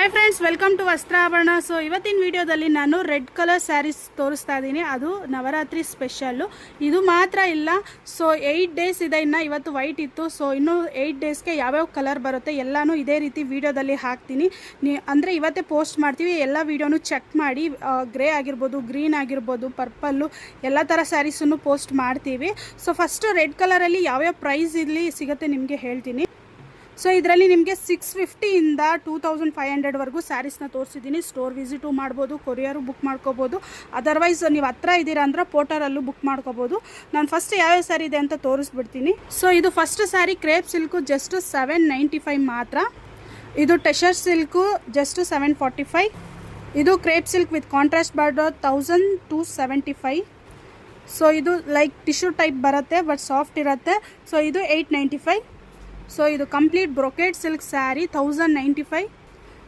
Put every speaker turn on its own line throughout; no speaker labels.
Hi friends, welcome to Vastrabharana. So ಇವತ್ತಿನ ವಿಡಿಯೋದಲ್ಲಿ ನಾನು ರೆಡ್ ಕಲರ್ ಸ್ಯಾರೀಸ್ ತೋರಿಸ್ತಾ ಇದ್ದೀನಿ. ಅದು ನವರಾತ್ರಿ ಸ್ಪೆಷಲ್ಲು. ಇದು ಮಾತ್ರ ಇಲ್ಲ, ಸೊ 8 ಡೇಸ್ ಇದೆ. ಇನ್ನು ಇವತ್ತು ವೈಟ್ ಇತ್ತು, ಸೊ ಇನ್ನೂ 8 ಡೇಸ್ಗೆ ಯಾವ್ಯಾವ ಕಲರ್ ಬರುತ್ತೆ ಎಲ್ಲನೂ ಇದೇ ರೀತಿ ವಿಡಿಯೋದಲ್ಲಿ ಹಾಕ್ತೀನಿ. ಅಂದರೆ ಇವತ್ತೇ ಪೋಸ್ಟ್ ಮಾಡ್ತೀವಿ. ಎಲ್ಲ ವಿಡಿಯೋನು ಚೆಕ್ ಮಾಡಿ. ಗ್ರೇ ಆಗಿರ್ಬೋದು, ಗ್ರೀನ್ ಆಗಿರ್ಬೋದು, ಪರ್ಪಲ್ಲು ಎಲ್ಲ ಥರ ಸ್ಯಾರೀಸನ್ನು ಪೋಸ್ಟ್ ಮಾಡ್ತೀವಿ. ಸೊ ಫಸ್ಟು ರೆಡ್ ಕಲರಲ್ಲಿ ಯಾವ್ಯಾವ ಪ್ರೈಸ್ ಇಲ್ಲಿ ಸಿಗುತ್ತೆ ನಿಮಗೆ ಹೇಳ್ತೀನಿ. ಸೊ ಇದರಲ್ಲಿ ನಿಮಗೆ 650 ಇಂದ 2500ವರೆಗೂ ಸ್ಯಾರೀಸ್ನ ತೋರಿಸಿದ್ದೀನಿ. ಸ್ಟೋರ್ ವಿಸಿಟು ಮಾಡ್ಬೋದು, ಕೊರಿಯರು ಬುಕ್ ಮಾಡ್ಕೋಬೋದು. ಅದರ್ವೈಸ್ ನೀವು ಹತ್ರ ಇದ್ದೀರಾ ಅಂದರೆ ಪೋರ್ಟರಲ್ಲೂ ಬುಕ್ ಮಾಡ್ಕೋಬೋದು. ನಾನು ಫಸ್ಟ್ ಯಾವ್ಯಾವ ಸ್ಯಾರಿ ಇದೆ ಅಂತ ತೋರಿಸ್ಬಿಡ್ತೀನಿ. ಸೊ ಇದು first sari crepe silk just 795 ಮಾತ್ರ. ಇದು ಟೆಷರ್ ಸಿಲ್ಕು ಜಸ್ಟ್ 745. ಇದು crepe silk with contrast border 1275. So ಇದು ಲೈಕ್ ಟಿಶ್ಯೂ ಟೈಪ್ ಬರುತ್ತೆ, ಬಟ್ ಸಾಫ್ಟ್ ಇರುತ್ತೆ. ಸೊ ಇದು 895. ಸೊ ಇದು complete brocade silk sari 1095.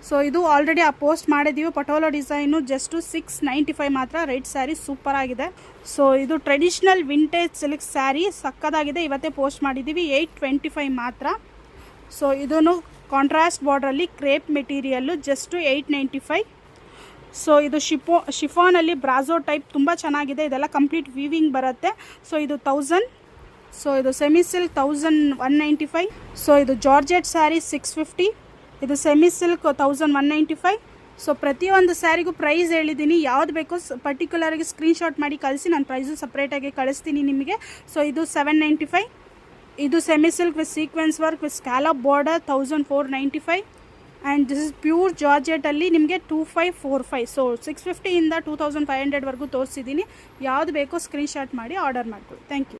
So ಇದು ಆಲ್ರೆಡಿ ಪೋಸ್ಟ್ ಮಾಡಿದ್ದೀವಿ. ಪಟೋಲಾ ಡಿಸೈನು ಜಸ್ಟು 695 ಮಾತ್ರ. ರೆಡ್ ಸ್ಯಾರಿ ಸೂಪರ್ ಆಗಿದೆ. ಸೊ ಇದು ಟ್ರೆಡಿಷ್ನಲ್ ವಿಂಟೇಜ್ ಸಿಲ್ಕ್ ಸ್ಯಾರಿ ಸಕ್ಕದಾಗಿದೆ. ಇವತ್ತೇ ಪೋಸ್ಟ್ ಮಾಡಿದ್ದೀವಿ. 825 ಮಾತ್ರ. ಸೊ ಇದನ್ನು ಕಾಂಟ್ರಾಸ್ಟ್ ಬಾರ್ಡ್ರಲ್ಲಿ ಕ್ರೇಪ್ ಮೆಟೀರಿಯಲ್ಲು ಜಸ್ಟು 895. ಸೊ ಇದು ಶಿಫಾನಲ್ಲಿ ಬ್ರಾಜೋ ಟೈಪ್ ತುಂಬ ಚೆನ್ನಾಗಿದೆ. ಇದೆಲ್ಲ ಕಂಪ್ಲೀಟ್ ವೀವಿಂಗ್ ಬರುತ್ತೆ. ಸೊ ಇದು 1000. ಸೊ ಇದು ಸೆಮಿ ಸಿಲ್ಕ್ 1195. ಸೊ ಇದು ಜಾರ್ಜೆಟ್ ಸ್ಯಾರಿ 650. ಇದು ಸೆಮಿ ಸಿಲ್ಕ್ 1195. ಸೊ ಪ್ರತಿಯೊಂದು ಸ್ಯಾರಿಗೂ ಪ್ರೈಸ್ ಹೇಳಿದ್ದೀನಿ. ಯಾವ್ದು ಬೇಕೋ ಪರ್ಟಿಕ್ಯುಲರಾಗಿ ಸ್ಕ್ರೀನ್ಶಾಟ್ ಮಾಡಿ ಕಳಿಸಿ, ನಾನು ಪ್ರೈಸು ಸಪ್ರೇಟಾಗಿ ಕಳಿಸ್ತೀನಿ ನಿಮಗೆ. ಸೊ ಇದು 795. ಇದು semi silk with sequence work with scallop border 1495. And this is pure ಜಾರ್ಜೆಟಲ್ಲಿ ನಿಮಗೆ 2545. ಸೊ 650 ಇಂದ 2500ವರೆಗೂ ತೋರಿಸಿದ್ದೀನಿ. ಯಾವುದು ಬೇಕೋ ಸ್ಕ್ರೀನ್ಶಾಟ್ ಮಾಡಿ ಆರ್ಡರ್ ಮಾಡ್ಕೊಳ್ಳಿ. Thank you.